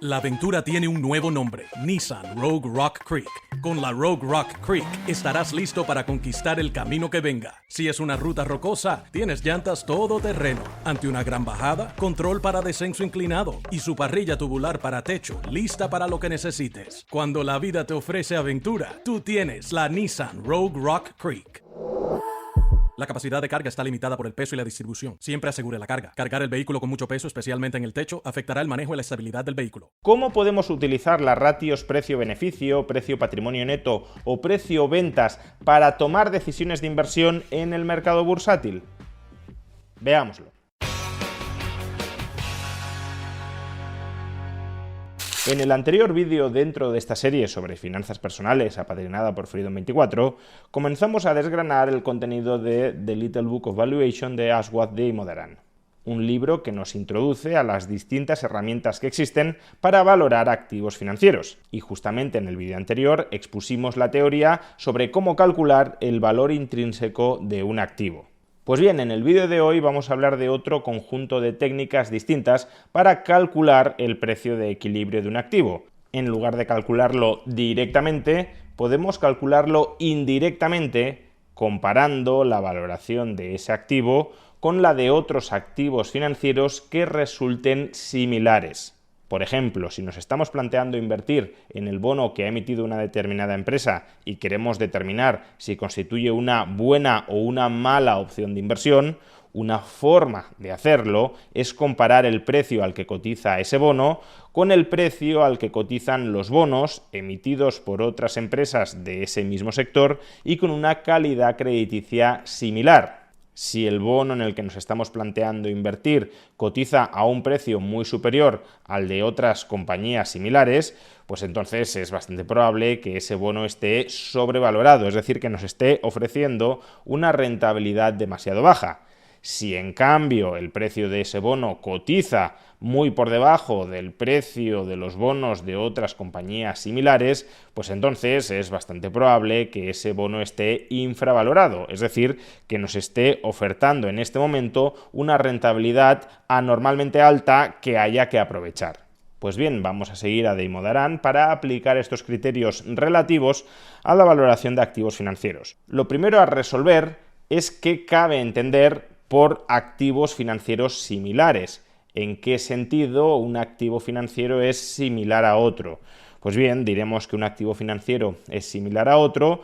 La aventura tiene un nuevo nombre, Nissan Rogue Rock Creek. Con la Rogue Rock Creek estarás listo para conquistar el camino que venga. Si es una ruta rocosa, tienes llantas todoterreno. Ante una gran bajada, control para descenso inclinado y su parrilla tubular para techo, lista para lo que necesites. Cuando la vida te ofrece aventura, tú tienes la Nissan Rogue Rock Creek. La capacidad de carga está limitada por el peso y la distribución. Siempre asegure la carga. Cargar el vehículo con mucho peso, especialmente en el techo, afectará el manejo y la estabilidad del vehículo. ¿Cómo podemos utilizar las ratios precio-beneficio, precio-patrimonio neto o precio-ventas para tomar decisiones de inversión en el mercado bursátil? Veámoslo. En el anterior vídeo dentro de esta serie sobre finanzas personales apadrinada por Freedom24, comenzamos a desgranar el contenido de The Little Book of Valuation de Aswath Damodaran, un libro que nos introduce a las distintas herramientas que existen para valorar activos financieros. Y justamente en el vídeo anterior expusimos la teoría sobre cómo calcular el valor intrínseco de un activo. Pues bien, en el vídeo de hoy vamos a hablar de otro conjunto de técnicas distintas para calcular el precio de equilibrio de un activo. En lugar de calcularlo directamente, podemos calcularlo indirectamente comparando la valoración de ese activo con la de otros activos financieros que resulten similares. Por ejemplo, si nos estamos planteando invertir en el bono que ha emitido una determinada empresa y queremos determinar si constituye una buena o una mala opción de inversión, una forma de hacerlo es comparar el precio al que cotiza ese bono con el precio al que cotizan los bonos emitidos por otras empresas de ese mismo sector y con una calidad crediticia similar. Si el bono en el que nos estamos planteando invertir cotiza a un precio muy superior al de otras compañías similares, pues entonces es bastante probable que ese bono esté sobrevalorado, es decir, que nos esté ofreciendo una rentabilidad demasiado baja. Si en cambio el precio de ese bono cotiza muy por debajo del precio de los bonos de otras compañías similares, pues entonces es bastante probable que ese bono esté infravalorado, es decir, que nos esté ofertando en este momento una rentabilidad anormalmente alta que haya que aprovechar. Pues bien, vamos a seguir a Damodaran para aplicar estos criterios relativos a la valoración de activos financieros. Lo primero a resolver es qué cabe entender por activos financieros similares. ¿En qué sentido un activo financiero es similar a otro? Pues bien, diremos que un activo financiero es similar a otro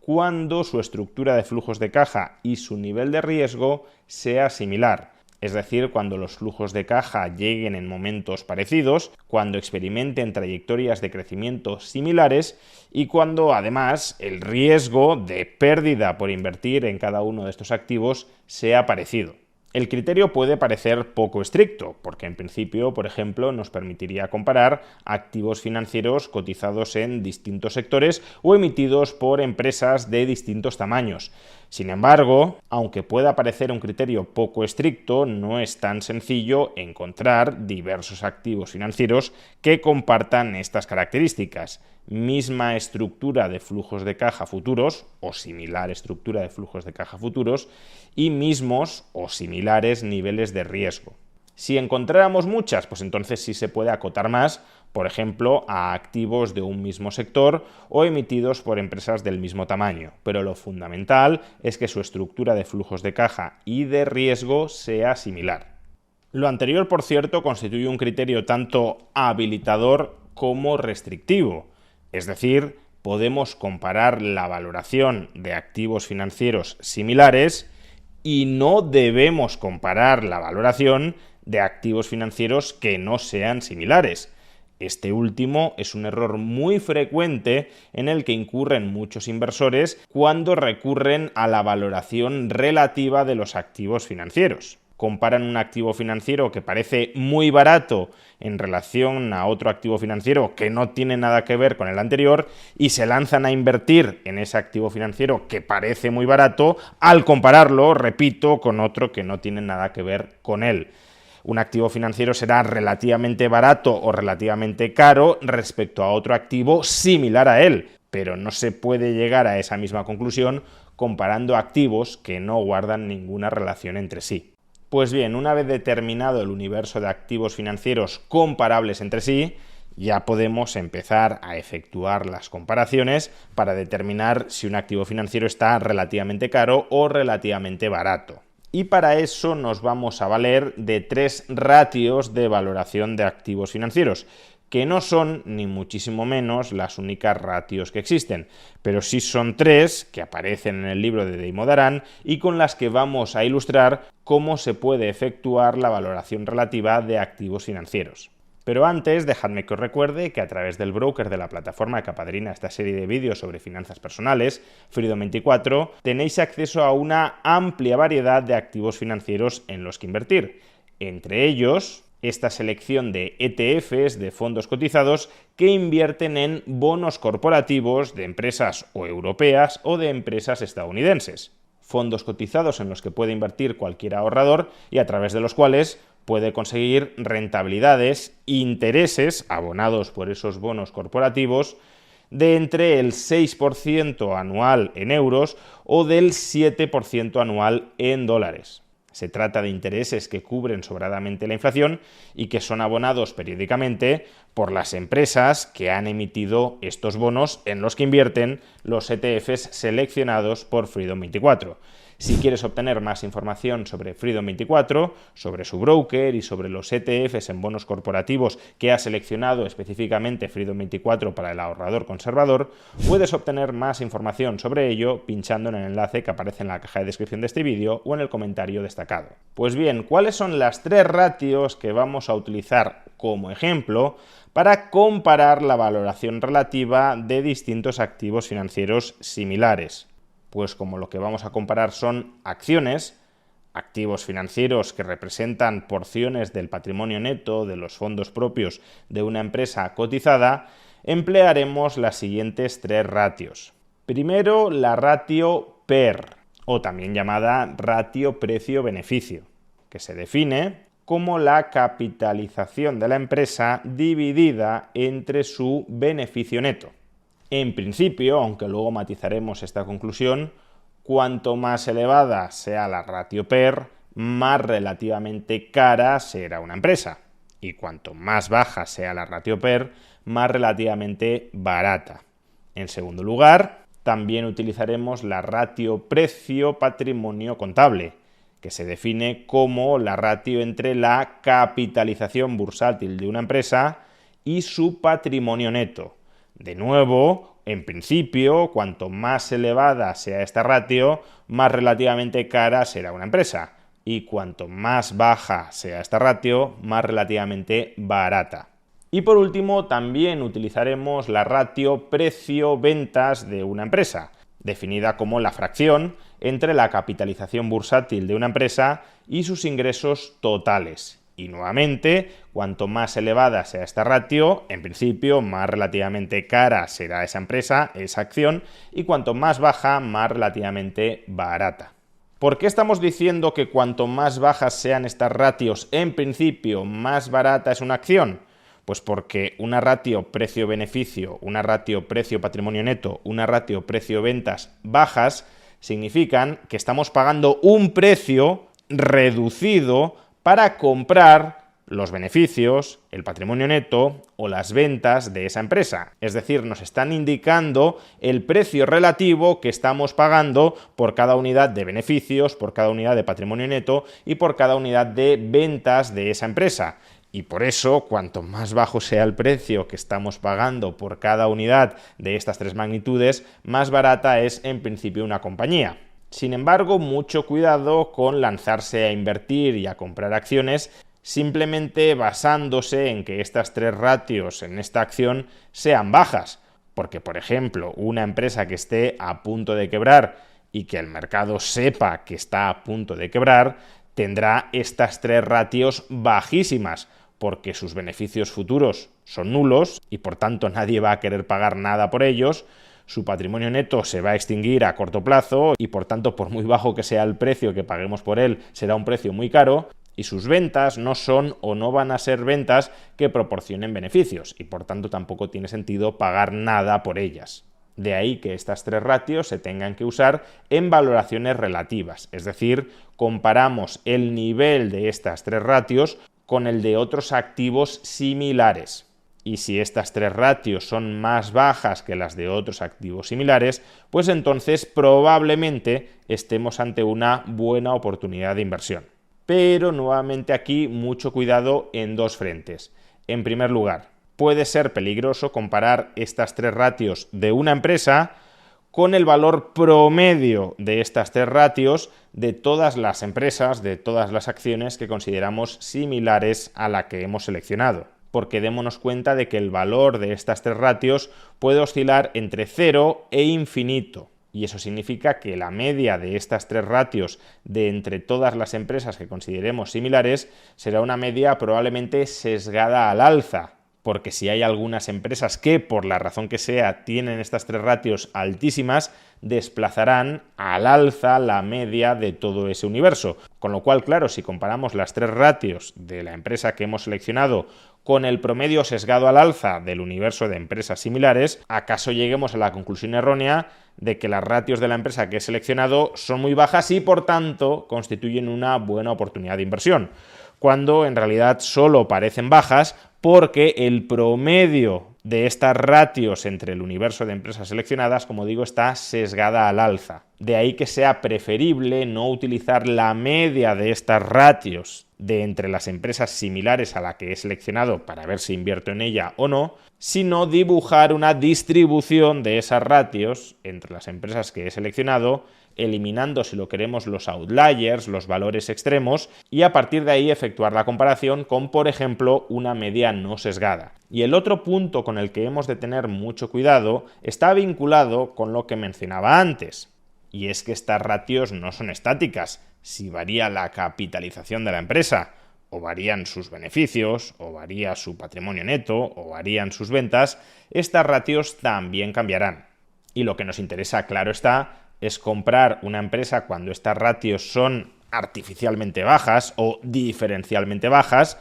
cuando su estructura de flujos de caja y su nivel de riesgo sea similar. Es decir, cuando los flujos de caja lleguen en momentos parecidos, cuando experimenten trayectorias de crecimiento similares y cuando además el riesgo de pérdida por invertir en cada uno de estos activos sea parecido. El criterio puede parecer poco estricto, porque en principio, por ejemplo, nos permitiría comparar activos financieros cotizados en distintos sectores o emitidos por empresas de distintos tamaños. Sin embargo, aunque pueda parecer un criterio poco estricto, no es tan sencillo encontrar diversos activos financieros que compartan estas características. Misma estructura de flujos de caja futuros o similar estructura de flujos de caja futuros y mismos o similares niveles de riesgo. Si encontráramos muchas, pues entonces sí se puede acotar más, por ejemplo, a activos de un mismo sector o emitidos por empresas del mismo tamaño. Pero lo fundamental es que su estructura de flujos de caja y de riesgo sea similar. Lo anterior, por cierto, constituye un criterio tanto habilitador como restrictivo. Es decir, podemos comparar la valoración de activos financieros similares y no debemos comparar la valoración de activos financieros que no sean similares. Este último es un error muy frecuente en el que incurren muchos inversores cuando recurren a la valoración relativa de los activos financieros. Comparan un activo financiero que parece muy barato en relación a otro activo financiero que no tiene nada que ver con el anterior y se lanzan a invertir en ese activo financiero que parece muy barato al compararlo, repito, con otro que no tiene nada que ver con él. Un activo financiero será relativamente barato o relativamente caro respecto a otro activo similar a él, pero no se puede llegar a esa misma conclusión comparando activos que no guardan ninguna relación entre sí. Pues bien, una vez determinado el universo de activos financieros comparables entre sí, ya podemos empezar a efectuar las comparaciones para determinar si un activo financiero está relativamente caro o relativamente barato. Y para eso nos vamos a valer de 3 ratios de valoración de activos financieros, que no son ni muchísimo menos las únicas ratios que existen, pero sí son 3 que aparecen en el libro de Damodaran y con las que vamos a ilustrar cómo se puede efectuar la valoración relativa de activos financieros. Pero antes, dejadme que os recuerde que a través del broker de la plataforma que apadrina esta serie de vídeos sobre finanzas personales, Freedom24, tenéis acceso a una amplia variedad de activos financieros en los que invertir. Entre ellos, esta selección de ETFs, de fondos cotizados, que invierten en bonos corporativos de empresas o europeas o de empresas estadounidenses. Fondos cotizados en los que puede invertir cualquier ahorrador y a través de los cuales puede conseguir rentabilidades, intereses abonados por esos bonos corporativos de entre el 6% anual en euros o del 7% anual en dólares. Se trata de intereses que cubren sobradamente la inflación y que son abonados periódicamente por las empresas que han emitido estos bonos en los que invierten los ETFs seleccionados por Freedom24. Si quieres obtener más información sobre Freedom24, sobre su broker y sobre los ETFs en bonos corporativos que ha seleccionado específicamente Freedom24 para el ahorrador conservador, puedes obtener más información sobre ello pinchando en el enlace que aparece en la caja de descripción de este vídeo o en el comentario destacado. Pues bien, ¿cuáles son las 3 ratios que vamos a utilizar como ejemplo para comparar la valoración relativa de distintos activos financieros similares? Pues como lo que vamos a comparar son acciones, activos financieros que representan porciones del patrimonio neto de los fondos propios de una empresa cotizada, emplearemos las siguientes 3 ratios. Primero, la ratio PER, o también llamada ratio precio-beneficio, que se define como la capitalización de la empresa dividida entre su beneficio neto. En principio, aunque luego matizaremos esta conclusión, cuanto más elevada sea la ratio PER, más relativamente cara será una empresa. Y cuanto más baja sea la ratio PER, más relativamente barata. En segundo lugar, también utilizaremos la ratio precio-patrimonio contable, que se define como la ratio entre la capitalización bursátil de una empresa y su patrimonio neto. De nuevo, en principio, cuanto más elevada sea esta ratio, más relativamente cara será una empresa. Y cuanto más baja sea esta ratio, más relativamente barata. Y por último, también utilizaremos la ratio precio-ventas de una empresa, definida como la fracción entre la capitalización bursátil de una empresa y sus ingresos totales. Y nuevamente, cuanto más elevada sea esta ratio, en principio más relativamente cara será esa empresa, esa acción, y cuanto más baja, más relativamente barata. ¿Por qué estamos diciendo que cuanto más bajas sean estas ratios, en principio más barata es una acción? Pues porque una ratio precio-beneficio, una ratio precio-patrimonio neto, una ratio precio-ventas bajas, significan que estamos pagando un precio reducido para comprar los beneficios, el patrimonio neto o las ventas de esa empresa. Es decir, nos están indicando el precio relativo que estamos pagando por cada unidad de beneficios, por cada unidad de patrimonio neto y por cada unidad de ventas de esa empresa. Y por eso, cuanto más bajo sea el precio que estamos pagando por cada unidad de estas 3 magnitudes, más barata es en principio una compañía. Sin embargo, mucho cuidado con lanzarse a invertir y a comprar acciones simplemente basándose en que estas 3 ratios en esta acción sean bajas. Porque, por ejemplo, una empresa que esté a punto de quebrar y que el mercado sepa que está a punto de quebrar, tendrá estas 3 ratios bajísimas, porque sus beneficios futuros son nulos y por tanto nadie va a querer pagar nada por ellos. Su patrimonio neto se va a extinguir a corto plazo y por tanto, por muy bajo que sea el precio que paguemos por él, será un precio muy caro, y sus ventas no son o no van a ser ventas que proporcionen beneficios y por tanto tampoco tiene sentido pagar nada por ellas. De ahí que estas 3 ratios se tengan que usar en valoraciones relativas, es decir, comparamos el nivel de estas 3 ratios con el de otros activos similares. Y si estas tres ratios son más bajas que las de otros activos similares, pues entonces probablemente estemos ante una buena oportunidad de inversión. Pero nuevamente aquí mucho cuidado en dos frentes. En primer lugar, puede ser peligroso comparar estas tres ratios de una empresa con el valor promedio de estas tres ratios de todas las empresas, de todas las acciones que consideramos similares a la que hemos seleccionado. Porque démonos cuenta de que el valor de estas tres ratios puede oscilar entre 0 e infinito. Y eso significa que la media de estas tres ratios de entre todas las empresas que consideremos similares será una media probablemente sesgada al alza. Porque si hay algunas empresas que, por la razón que sea, tienen estas tres ratios altísimas, desplazarán al alza la media de todo ese universo. Con lo cual, claro, si comparamos las tres ratios de la empresa que hemos seleccionado con el promedio sesgado al alza del universo de empresas similares, acaso lleguemos a la conclusión errónea de que las ratios de la empresa que he seleccionado son muy bajas y, por tanto, constituyen una buena oportunidad de inversión, cuando en realidad solo parecen bajas porque el promedio de estas ratios entre el universo de empresas seleccionadas, como digo, está sesgada al alza. De ahí que sea preferible no utilizar la media de estas ratios de entre las empresas similares a la que he seleccionado para ver si invierto en ella o no, sino dibujar una distribución de esas ratios entre las empresas que he seleccionado, eliminando, si lo queremos, los outliers, los valores extremos, y a partir de ahí efectuar la comparación con, por ejemplo, una media no sesgada. Y el otro punto con el que hemos de tener mucho cuidado está vinculado con lo que mencionaba antes, y es que estas ratios no son estáticas. Si varía la capitalización de la empresa, o varían sus beneficios, o varía su patrimonio neto, o varían sus ventas, estas ratios también cambiarán. Y lo que nos interesa, claro está, es comprar una empresa cuando estas ratios son artificialmente bajas o diferencialmente bajas,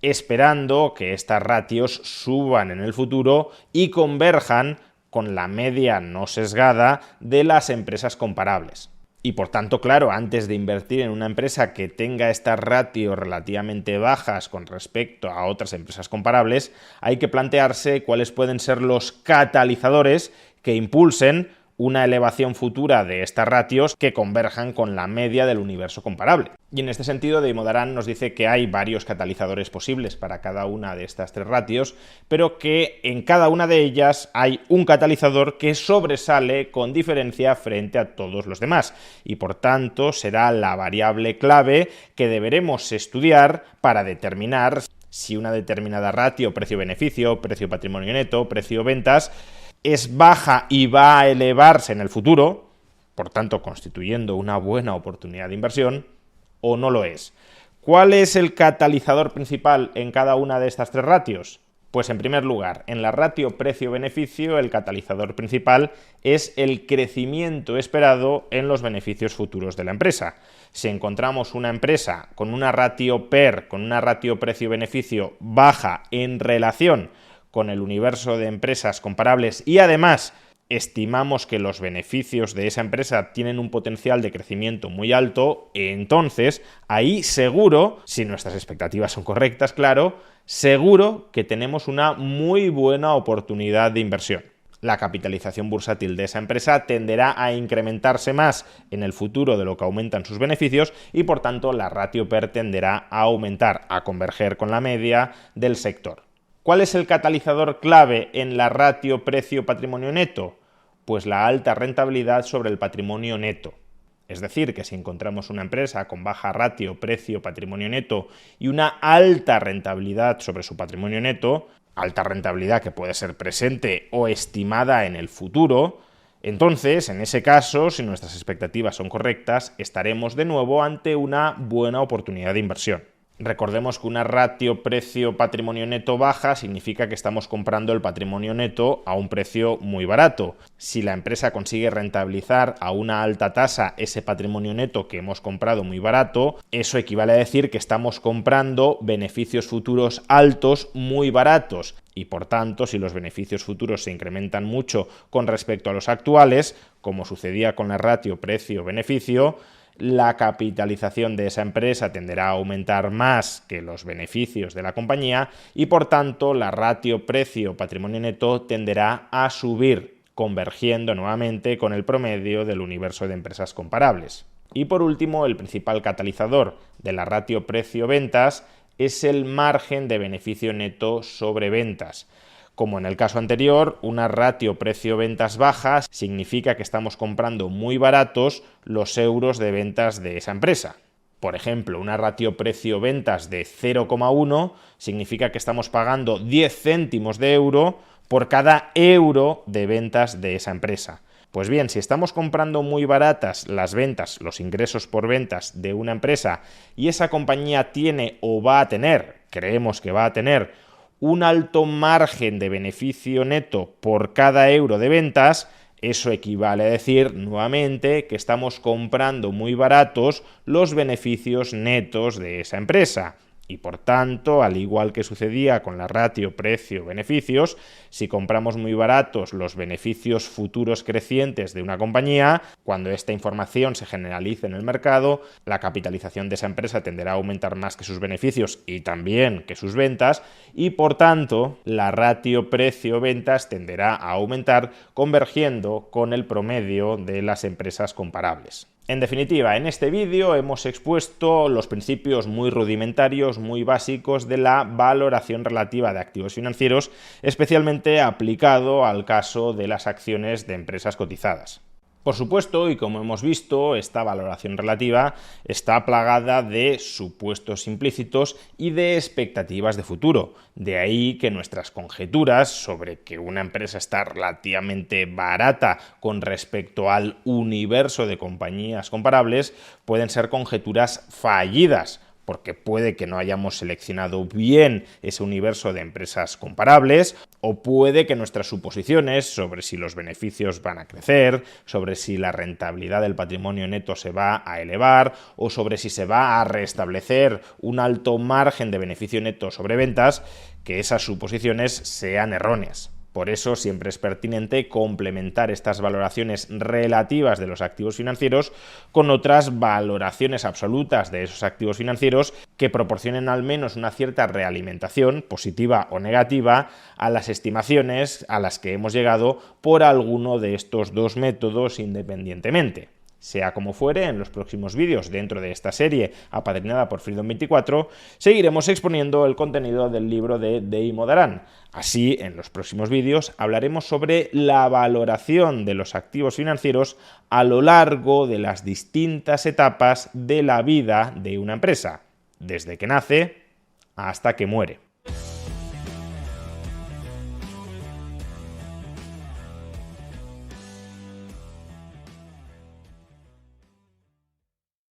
esperando que estas ratios suban en el futuro y converjan con la media no sesgada de las empresas comparables. Y por tanto, claro, antes de invertir en una empresa que tenga estas ratios relativamente bajas con respecto a otras empresas comparables, hay que plantearse cuáles pueden ser los catalizadores que impulsen una elevación futura de estas ratios que converjan con la media del universo comparable. Y en este sentido, Damodaran nos dice que hay varios catalizadores posibles para cada una de estas tres ratios, pero que en cada una de ellas hay un catalizador que sobresale con diferencia frente a todos los demás, y por tanto será la variable clave que deberemos estudiar para determinar si una determinada ratio precio-beneficio, precio-patrimonio neto, precio-ventas, es baja y va a elevarse en el futuro, por tanto constituyendo una buena oportunidad de inversión, o no lo es. ¿Cuál es el catalizador principal en cada una de estas tres ratios? Pues en primer lugar, en la ratio precio-beneficio el catalizador principal es el crecimiento esperado en los beneficios futuros de la empresa. Si encontramos una empresa con una ratio PER, con una ratio precio-beneficio baja en relación con el universo de empresas comparables y además estimamos que los beneficios de esa empresa tienen un potencial de crecimiento muy alto, entonces ahí seguro, si nuestras expectativas son correctas, claro, seguro que tenemos una muy buena oportunidad de inversión. La capitalización bursátil de esa empresa tenderá a incrementarse más en el futuro de lo que aumentan sus beneficios y por tanto la ratio PER tenderá a aumentar, a converger con la media del sector. ¿Cuál es el catalizador clave en la ratio precio-patrimonio neto? Pues la alta rentabilidad sobre el patrimonio neto. Es decir, que si encontramos una empresa con baja ratio precio-patrimonio neto y una alta rentabilidad sobre su patrimonio neto, alta rentabilidad que puede ser presente o estimada en el futuro, entonces, en ese caso, si nuestras expectativas son correctas, estaremos de nuevo ante una buena oportunidad de inversión. Recordemos que una ratio precio-patrimonio neto baja significa que estamos comprando el patrimonio neto a un precio muy barato. Si la empresa consigue rentabilizar a una alta tasa ese patrimonio neto que hemos comprado muy barato, eso equivale a decir que estamos comprando beneficios futuros altos muy baratos. Y por tanto, si los beneficios futuros se incrementan mucho con respecto a los actuales, como sucedía con la ratio precio-beneficio, la capitalización de esa empresa tenderá a aumentar más que los beneficios de la compañía y, por tanto, la ratio precio-patrimonio neto tenderá a subir, convergiendo nuevamente con el promedio del universo de empresas comparables. Y por último, el principal catalizador de la ratio precio-ventas es el margen de beneficio neto sobre ventas. Como en el caso anterior, una ratio precio-ventas baja significa que estamos comprando muy baratos los euros de ventas de esa empresa. Por ejemplo, una ratio precio-ventas de 0,1 significa que estamos pagando 10 céntimos de euro por cada euro de ventas de esa empresa. Pues bien, si estamos comprando muy baratas las ventas, los ingresos por ventas de una empresa y esa compañía tiene o va a tener, creemos que va a tener, un alto margen de beneficio neto por cada euro de ventas, eso equivale a decir, nuevamente, que estamos comprando muy baratos los beneficios netos de esa empresa. Y por tanto, al igual que sucedía con la ratio precio-beneficios, si compramos muy baratos los beneficios futuros crecientes de una compañía, cuando esta información se generalice en el mercado, la capitalización de esa empresa tenderá a aumentar más que sus beneficios y también que sus ventas, y por tanto, la ratio precio-ventas tenderá a aumentar, convergiendo con el promedio de las empresas comparables. En definitiva, en este vídeo hemos expuesto los principios muy rudimentarios, muy básicos de la valoración relativa de activos financieros, especialmente aplicado al caso de las acciones de empresas cotizadas. Por supuesto, y como hemos visto, esta valoración relativa está plagada de supuestos implícitos y de expectativas de futuro. De ahí que nuestras conjeturas sobre que una empresa está relativamente barata con respecto al universo de compañías comparables pueden ser conjeturas fallidas, porque puede que no hayamos seleccionado bien ese universo de empresas comparables, o puede que nuestras suposiciones sobre si los beneficios van a crecer, sobre si la rentabilidad del patrimonio neto se va a elevar, o sobre si se va a restablecer un alto margen de beneficio neto sobre ventas, que esas suposiciones sean erróneas. Por eso siempre es pertinente complementar estas valoraciones relativas de los activos financieros con otras valoraciones absolutas de esos activos financieros que proporcionen al menos una cierta realimentación, positiva o negativa, a las estimaciones a las que hemos llegado por alguno de estos dos métodos independientemente. Sea como fuere, en los próximos vídeos dentro de esta serie apadrinada por Freedom24 seguiremos exponiendo el contenido del libro de Dave Modaran. Así, en los próximos vídeos hablaremos sobre la valoración de los activos financieros a lo largo de las distintas etapas de la vida de una empresa, desde que nace hasta que muere.